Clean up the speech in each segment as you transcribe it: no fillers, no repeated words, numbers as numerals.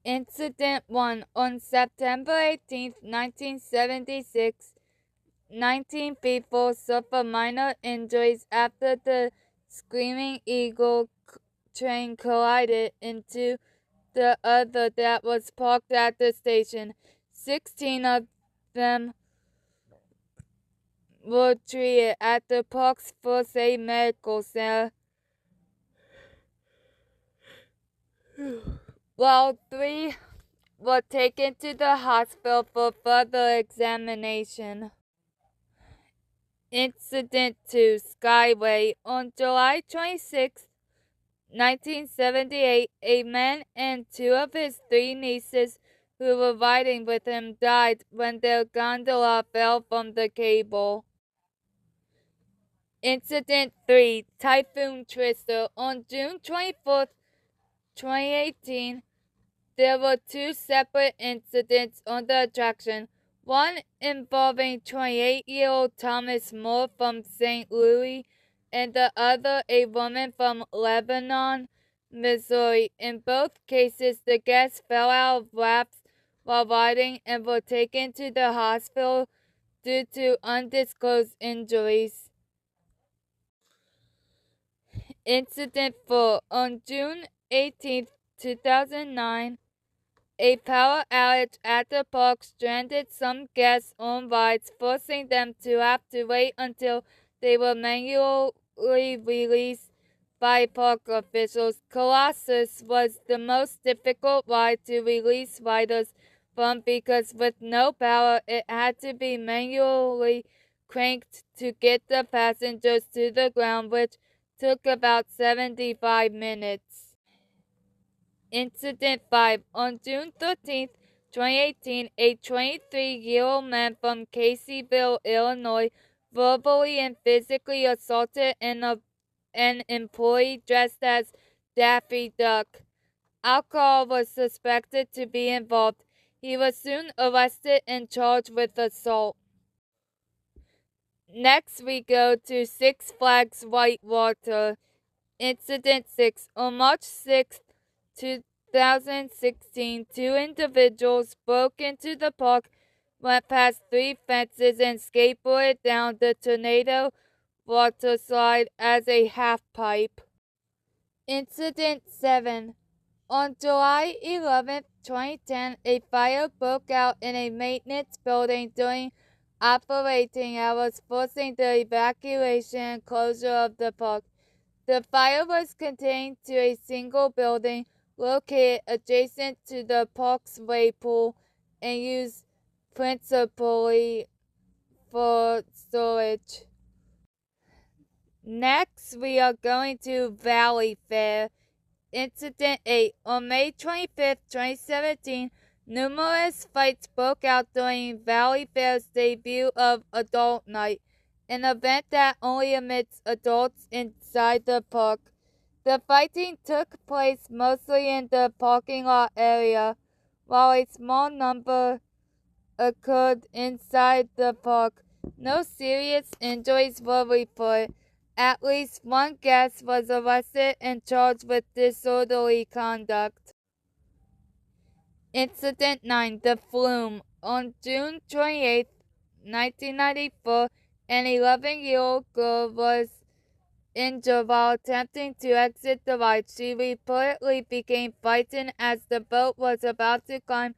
Incident 1. On September 18, 1976, 19 people suffered minor injuries after the Screamin Eagle train collided into the other that was parked at the station. 16 of them were treated at the park's first aid medical center, while 3 were taken to the hospital for further examination. Incident 2. Skyway. On July 26, 1978, a man and 2 of his 3 nieces who were riding with him died when their gondola fell from the cable. Incident 3. Typhoon Twister. On June 24, 2018, there were 2 separate incidents on the attraction, one involving 28-year-old Thomas Moore from St. Louis and the other a woman from Lebanon, Missouri. In both cases, the guests fell out of laps while riding and were taken to the hospital due to undisclosed injuries. Incident 4. On June 18, 2009, a power outage at the park stranded some guests on rides, forcing them to have to wait until they were manually released by park officials. Colossus was the most difficult ride to release riders from because with no power, it had to be manually cranked to get the passengers to the ground, which took about 75 minutes. Incident 5. On June 13, 2018, a 23-year-old man from Caseyville, Illinois, verbally and physically assaulted an employee dressed as Daffy Duck. Alcohol was suspected to be involved. He was soon arrested and charged with assault. Next, we go to Six Flags Whitewater. Incident 6. On March 6, 2016, 2 individuals broke into the park, went past 3 fences, and skateboarded down the tornado water slide as a half pipe. Incident 7. On July 11, 2010, a fire broke out in a maintenance building during operating hours, forcing the evacuation and closure of the park. The fire was contained to a single building located adjacent to the park's wave pool and used principally for storage. Next, we are going to Valleyfair. Incident 8. On May 25, 2017, numerous fights broke out during Valleyfair's debut of Adult Night, an event that only admits adults inside the park. The fighting took place mostly in the parking lot area, while a small number occurred inside the park. No serious injuries were reported. At least 1 guest was arrested and charged with disorderly conduct. Incident 9. The Flume. On June 28, 1994, an 11-year-old girl was injured while attempting to exit the ride. She reportedly became frightened as the boat was about to climb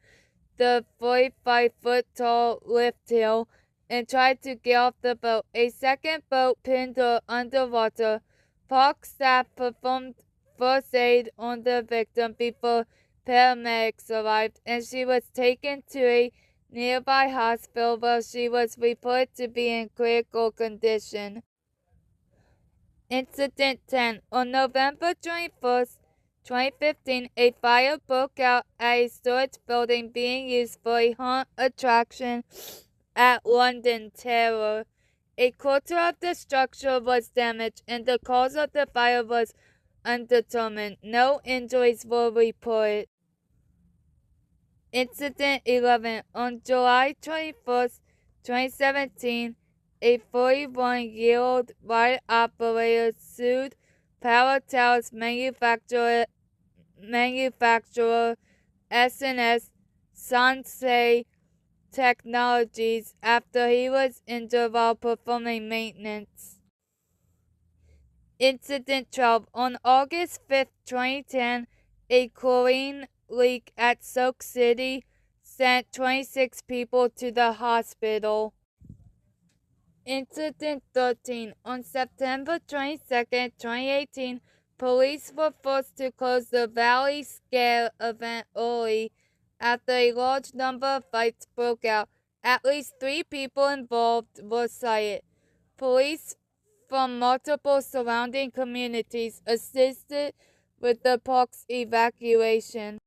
the 45-foot-tall lift hill and tried to get off the boat. A second boat pinned her underwater. Park staff performed first aid on the victim before paramedics arrived, and she was taken to a nearby hospital where she was reported to be in critical condition. Incident 10. On November 21, 2015, a fire broke out at a storage building being used for a haunt attraction at London Terror. A quarter of the structure was damaged, and the cause of the fire was undetermined. No injuries were reported. Incident 11. On July 21, 2017, a 41-year-old ride operator sued Power Towers manufacturer SNS Sansei Technologies after he was injured while performing maintenance. Incident 12. On August 5, 2010, a chlorine leak at Soak City sent 26 people to the hospital. Incident 13. On September 22, 2018, police were forced to close the ValleySCARE event early after a large number of fights broke out. At least 3 people involved were cited. Police from multiple surrounding communities assisted with the park's evacuation.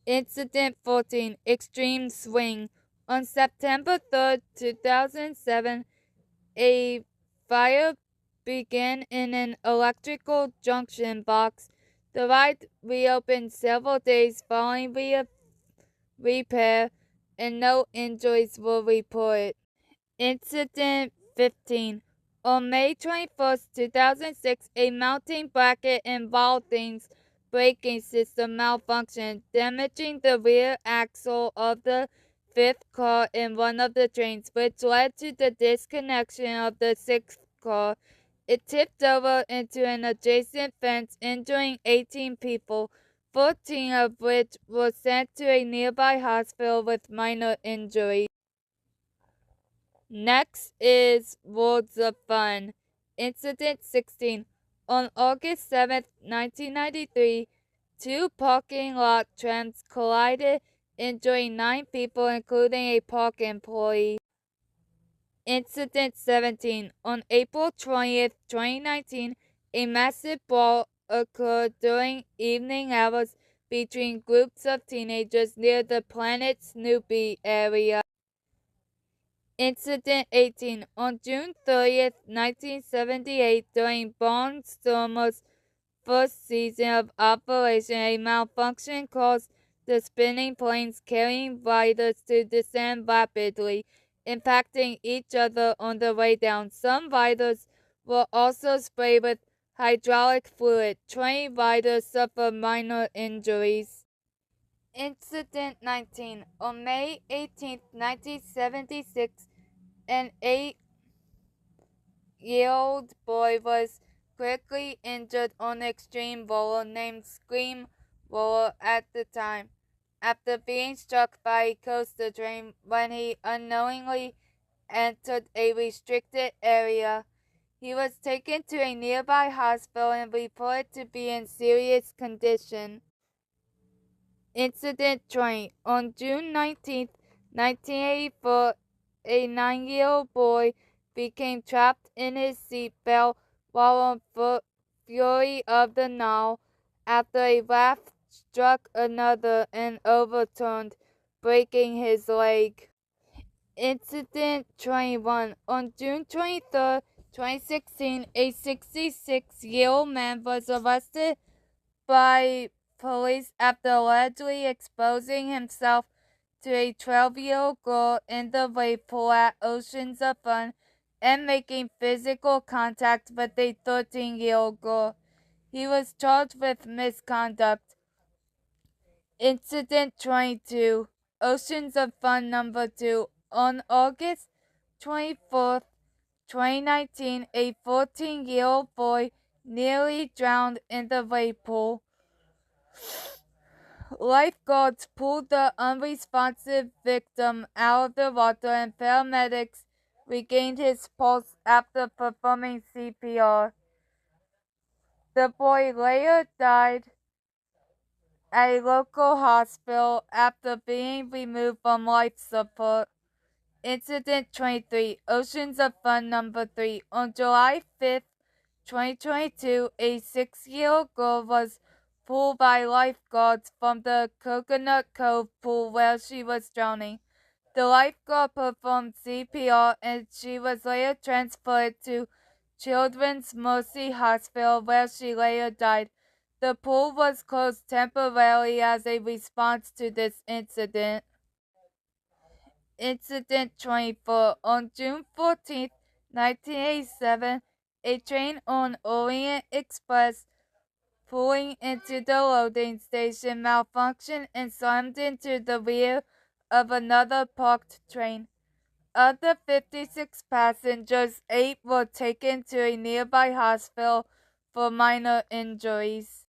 Incident 14. Xtreme Swing. On September 3, 2007, a fire began in an electrical junction box. The ride reopened several days following repair, and no injuries were reported. Incident 15. On May 21st, 2006, a mounting bracket and ball things braking system malfunctioned, damaging the rear axle of the fifth car in one of the trains, which led to the disconnection of the sixth car. It tipped over into an adjacent fence, injuring 18 people, 14 of which were sent to a nearby hospital with minor injuries. Next is Worlds of Fun. Incident 16. On August 7, 1993, 2 parking lot trams collided, injuring 9 people, including a park employee. Incident 17. On April 20th, 2019, a massive brawl occurred during evening hours between groups of teenagers near the Planet Snoopy area. Incident 18. On June 30th, 1978, during Barnstormer's first season of operation, a malfunction caused the spinning planes carrying riders to descend rapidly, impacting each other on the way down. Some riders were also sprayed with hydraulic fluid. 20 riders suffered minor injuries. Incident 19. On May 18, 1976, an 8-year-old boy was quickly injured on Xtreme named Screamroller at the time, after being struck by a coaster train when he unknowingly entered a restricted area. He was taken to a nearby hospital and reported to be in serious condition. Incident 20. On June 19, 1984, a 9-year-old boy became trapped in his seatbelt while on Fury of the Nile after a raft struck another and overturned, breaking his leg. Incident 21. On June 23, 2016, a 66-year-old man was arrested by police after allegedly exposing himself to a 12-year-old girl in the wave pool at Oceans of Fun and making physical contact with a 13-year-old girl. He was charged with misconduct. Incident 22. Oceans of Fun number 2. On August 24th, 2019, a 14-year-old boy nearly drowned in the wave pool. Lifeguards pulled the unresponsive victim out of the water and paramedics regained his pulse after performing CPR. The boy later died at a local hospital after being removed from life support. Incident 23. Oceans of Fun number 3. On July 5th, 2022, a 6-year-old girl was pulled by lifeguards from the Coconut Cove pool where she was drowning. The lifeguard performed CPR and she was later transferred to Children's Mercy Hospital where she later died. The pool was closed temporarily as a response to this incident. Incident 24. On June 14, 1987, a train on Orient Express pulling into the loading station, malfunctioned and slammed into the rear of another parked train. Of the 56 passengers, 8 were taken to a nearby hospital for minor injuries.